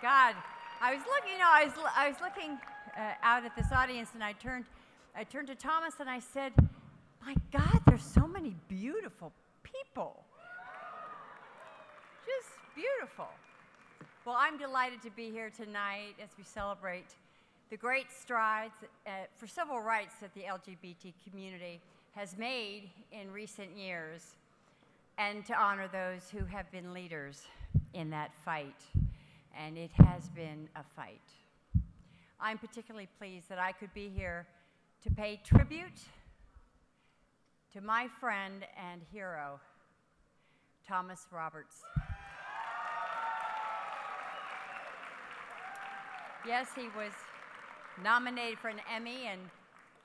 God, I was looking, I was looking out at this audience, and I turned to Thomas and I said, "My God, there's so many beautiful people, just beautiful." Well, I'm delighted to be here tonight as we celebrate the great strides for civil rights that the LGBT community has made in recent years, and to honor those who have been leaders in that fight. And it has been a fight. I'm particularly pleased that I could be here to pay tribute to my friend and hero, Thomas Roberts. Yes, he was nominated for an Emmy, and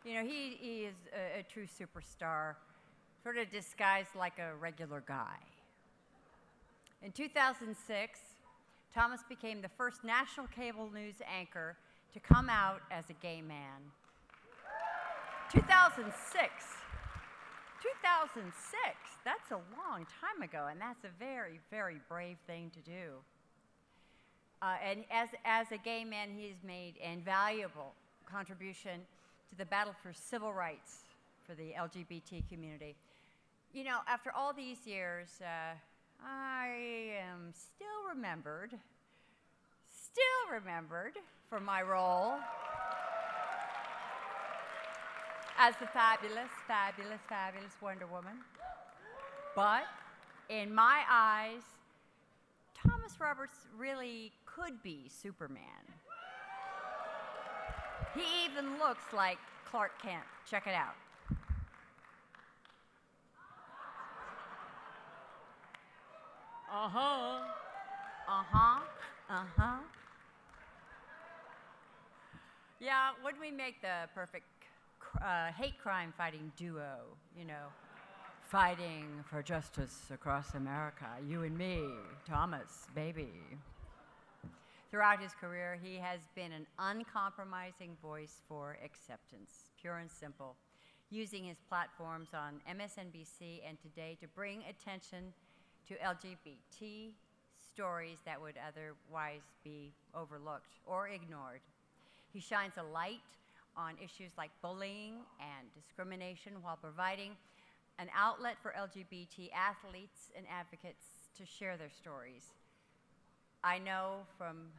he is a true superstar, sort of disguised like a regular guy. In 2006, Thomas became the first national cable news anchor to come out as a gay man. 2006, that's a long time ago, and that's a very, very brave thing to do. And as a gay man, he has made an invaluable contribution to the battle for civil rights for the LGBT community. After all these years, I am still remembered for my role as the fabulous, fabulous, fabulous Wonder Woman. But in my eyes, Thomas Roberts really could be Superman. He even looks like Clark Kent. Check it out. Uh-huh. Uh-huh. Uh-huh. Yeah, wouldn't we make the perfect hate crime fighting duo, fighting for justice across America, you and me, Thomas, baby. Throughout his career, he has been an uncompromising voice for acceptance, pure and simple, using his platforms on MSNBC and Today to bring attention to LGBT stories that would otherwise be overlooked or ignored. He shines a light on issues like bullying and discrimination while providing an outlet for LGBT athletes and advocates to share their stories. I know from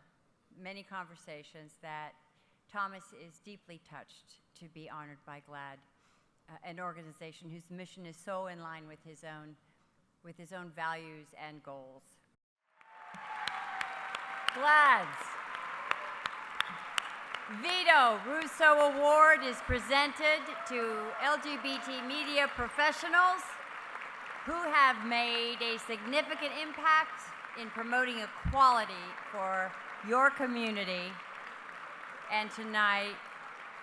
many conversations that Thomas is deeply touched to be honored by GLAAD, an organization whose mission is so in line with his own values and goals. GLAAD's Vito Russo Award is presented to LGBT media professionals who have made a significant impact in promoting equality for your community. And tonight,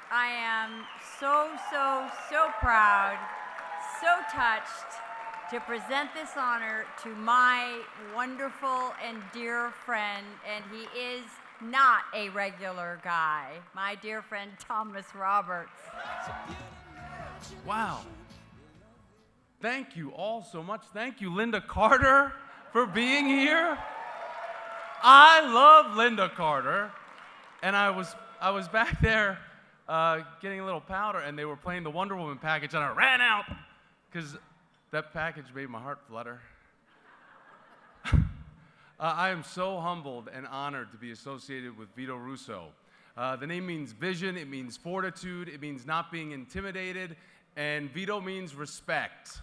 I am so, so, so proud, so touched to present this honor to my wonderful and dear friend, and he is not a regular guy, my dear friend Thomas Roberts. Wow. Thank you all so much. Thank you, Lynda Carter, for being here. I love Lynda Carter, and I was back there getting a little powder, and they were playing the Wonder Woman package, and I ran out because that package made my heart flutter. I am so humbled and honored to be associated with Vito Russo. The name means vision, it means fortitude, it means not being intimidated, and Vito means respect.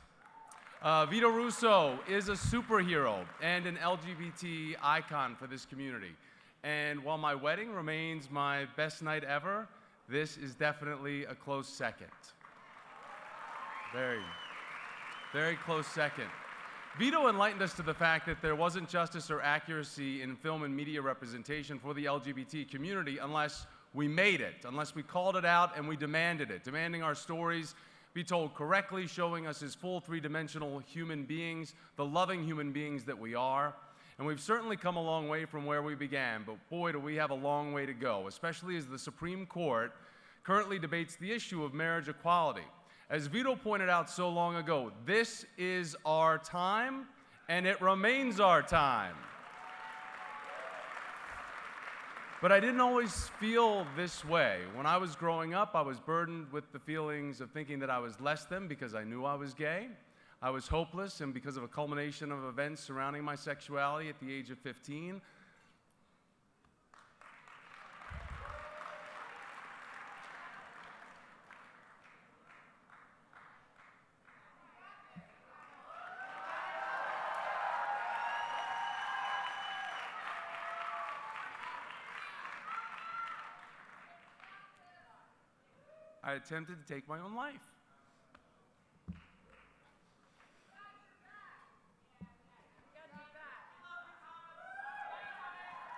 Vito Russo is a superhero and an LGBT icon for this community. And while my wedding remains my best night ever, this is definitely a close second. Very, very close second. Vito enlightened us to the fact that there wasn't justice or accuracy in film and media representation for the LGBT community unless we made it, unless we called it out and we demanded it, demanding our stories be told correctly, showing us as full three-dimensional human beings, the loving human beings that we are. And we've certainly come a long way from where we began, but boy, do we have a long way to go, especially as the Supreme Court currently debates the issue of marriage equality. As Vito pointed out so long ago, this is our time, and it remains our time. But I didn't always feel this way. When I was growing up, I was burdened with the feelings of thinking that I was less than because I knew I was gay. I was hopeless, and because of a culmination of events surrounding my sexuality at the age of 15, I attempted to take my own life.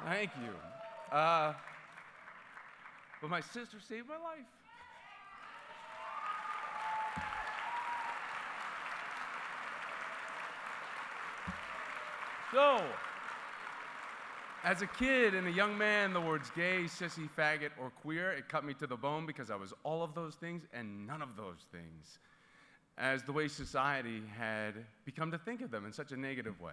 Thank you. But my sister saved my life. So, as a kid and a young man, the words gay, sissy, faggot, or queer, it cut me to the bone because I was all of those things and none of those things, as the way society had become to think of them in such a negative way.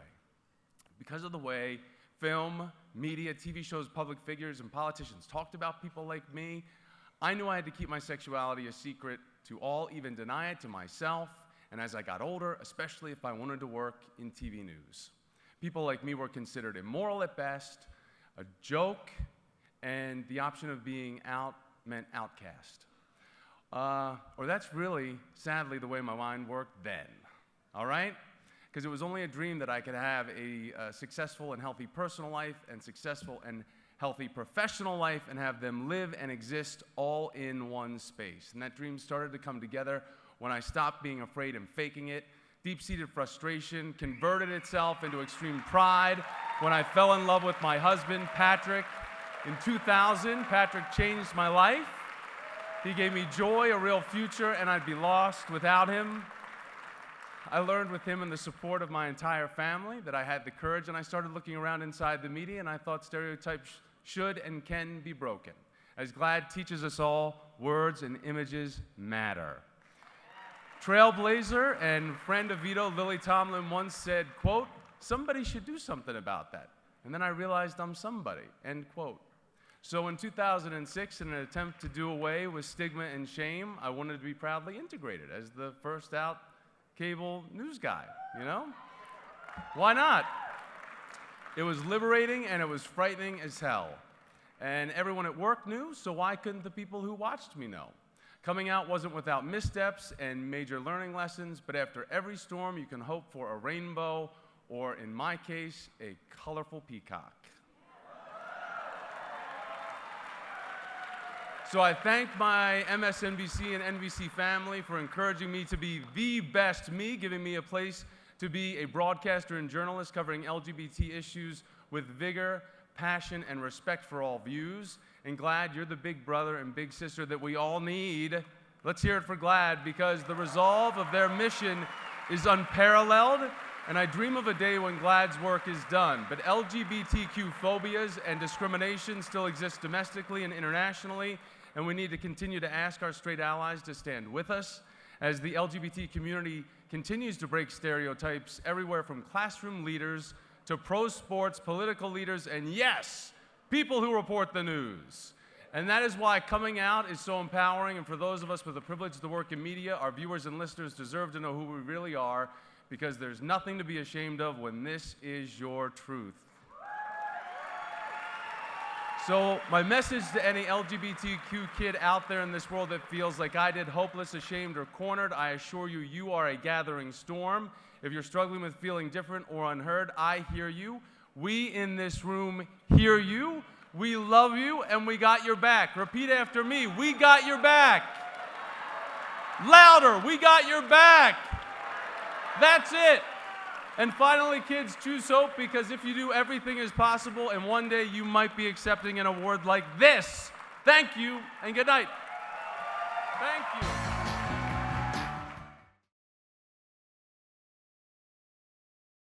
Because of the way film, media, TV shows, public figures, and politicians talked about people like me, I knew I had to keep my sexuality a secret to all, even deny it to myself, and as I got older, especially if I wanted to work in TV news. People like me were considered immoral at best, a joke, and the option of being out meant outcast. Or that's really, sadly, the way my mind worked then, all right? Because it was only a dream that I could have a successful and healthy personal life and successful and healthy professional life and have them live and exist all in one space. And that dream started to come together when I stopped being afraid and faking it. Deep-seated frustration converted itself into extreme pride when I fell in love with my husband, Patrick. In 2000, Patrick changed my life. He gave me joy, a real future, and I'd be lost without him. I learned with him and the support of my entire family that I had the courage, and I started looking around inside the media, and I thought stereotypes should and can be broken. As GLAAD teaches us all, words and images matter. Trailblazer and friend of Vito, Lily Tomlin, once said, quote, "Somebody should do something about that." And then I realized I'm somebody, end quote. So in 2006, in an attempt to do away with stigma and shame, I wanted to be proudly integrated as the first out cable news guy, you know? Why not? It was liberating and it was frightening as hell. And everyone at work knew, so why couldn't the people who watched me know? Coming out wasn't without missteps and major learning lessons, but after every storm, you can hope for a rainbow, or in my case, a colorful peacock. So I thank my MSNBC and NBC family for encouraging me to be the best me, giving me a place to be a broadcaster and journalist covering LGBT issues with vigor, passion, and respect for all views. And GLAAD, you're the big brother and big sister that we all need. Let's hear it for GLAAD, because the resolve of their mission is unparalleled, and I dream of a day when GLAAD's work is done. But LGBTQ phobias and discrimination still exist domestically and internationally, and we need to continue to ask our straight allies to stand with us as the LGBT community continues to break stereotypes everywhere from classroom leaders to pro sports, political leaders, and yes, people who report the news. And that is why coming out is so empowering, and for those of us with the privilege to work in media, our viewers and listeners deserve to know who we really are, because there's nothing to be ashamed of when this is your truth. So my message to any LGBTQ kid out there in this world that feels like I did, hopeless, ashamed, or cornered, I assure you, you are a gathering storm. If you're struggling with feeling different or unheard, I hear you. We in this room hear you. We love you, and we got your back. Repeat after me. We got your back. Louder. We got your back. That's it. And finally, kids, choose hope, because if you do, everything is possible, and one day you might be accepting an award like this. Thank you, and good night. Thank you.